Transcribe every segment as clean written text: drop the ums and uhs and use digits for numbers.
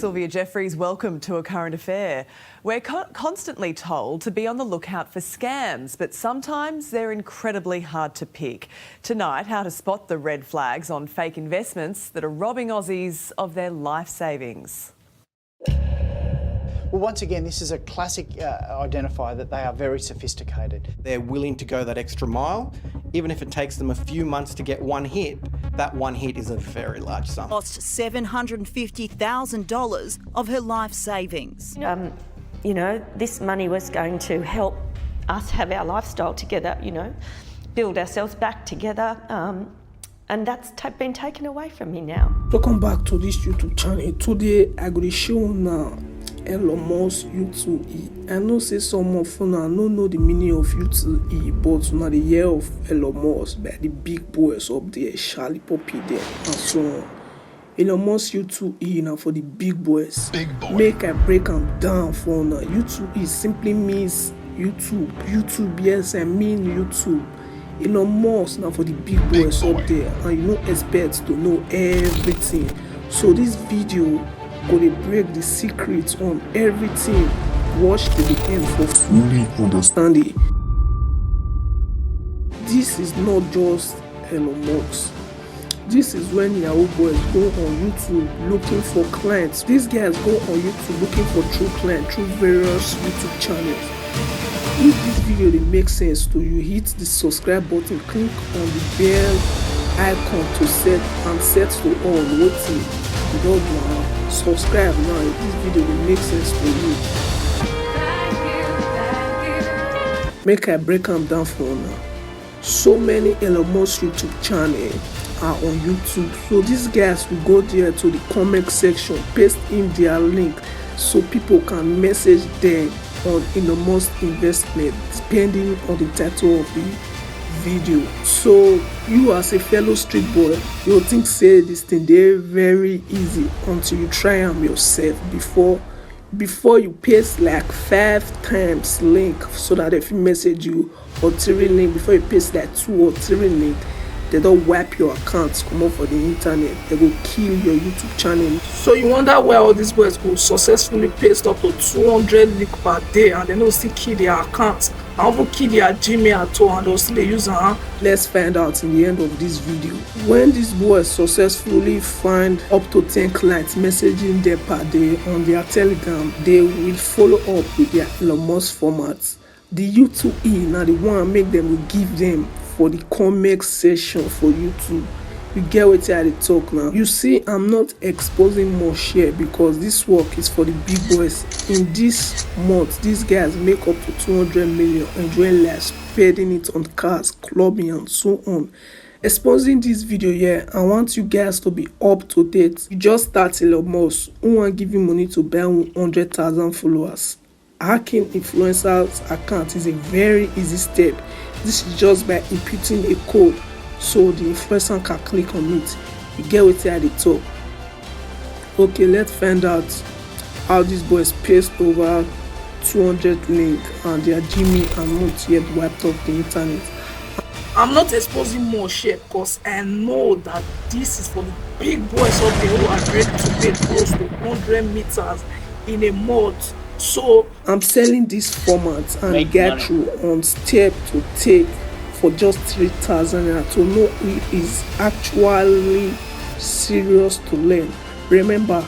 Sylvia Jeffries, welcome to A Current Affair. We're constantly told to be on the lookout for scams, but sometimes they're incredibly hard to pick. Tonight, how to spot the red flags on fake investments that are robbing Aussies of their life savings. Well, once again, this is a classic identifier that they are very sophisticated. They're willing to go that extra mile, even if it takes them a few months to get one hit. That one hit is a very large sum. Lost $750,000 of her life savings. You know, this money was going to help us have our lifestyle together, you know, build ourselves back together. And that's been taken away from me now. Welcome back to this YouTube channel. Today I go to show now elonmusk U2E. I know say some of you now don't know the meaning of U2E, but now the year of elonmusk by the big boys up there, Charlie Poppy there, and so on. elonmusk U2E now for the big boys. Big boy. Make I break them down for now. U2E simply means YouTube. YouTube, yes, I mean YouTube. elonmusk now for the big boys up there, and you don't expect to know everything. So this video gonna break the secrets on everything. Watch to the end for fully understanding. This is not just elonmusk. This is when Yahoo boys go on YouTube looking for clients. These guys go on YouTube looking for true clients through various YouTube channels. If this video makes sense to you, hit the subscribe button, click on the bell icon to set to all. Waiting, you don't know. Subscribe now if this video will make sense to you. Make I break them down for now. So many elonmusk YouTube channels are on YouTube, so these guys will go there to the comment section, paste in their link so people can message them on elonmusk investment depending on the title of the video. So you as a fellow street boy, you think say this thing they're very easy until you try them yourself before you paste like 5 times link so that if you message you or 3 link, before you paste like 2 or 3 link, they don't wipe your accounts, come up for the internet, they will kill your YouTube channel. So you wonder why all these boys go successfully paste up to 200 links per day and they don't still kill their accounts and even kill their Gmail at all, and they'll still use them. Let's find out in the end of this video. When these boys successfully find up to 10 clients messaging them per day on their Telegram, they will follow up with their elonmusk formats. The U2E now the one make them will give them for the comment section for YouTube. You get what I talk now. You see, I'm not exposing more share because this work is for the big boys. In this month, these guys make up to 200 million enjoying life, spending it on cars, clubbing and so on. Exposing this video here, I want you guys to be up to date. You just start elonmusk, who want give you money to buy 100,000 followers. Hacking influencers account is a very easy step. This is just by inputting a code so the influencer can click on it. You get what I talk. Okay, let's find out how these boys paste over 200 links and their Gmail and not yet wiped off the internet. I'm not exposing more share because I know that this is for the big boys up there who are ready to pay close to 100 meters in a month. So I'm selling this format and get through on step to take for just 3,000 naira to know it is actually serious to learn. Remember,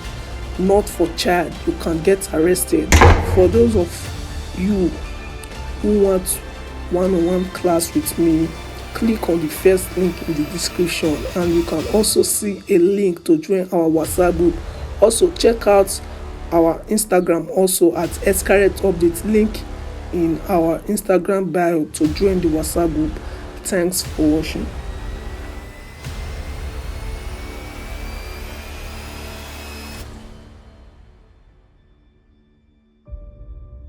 not for child, you can get arrested. For those of you who want one-on-one class with me, click on the first link in the description and you can also see a link to join our WhatsApp group. Also check out our Instagram also at Escarate Update, link in our Instagram bio to join the WhatsApp group. Thanks for watching.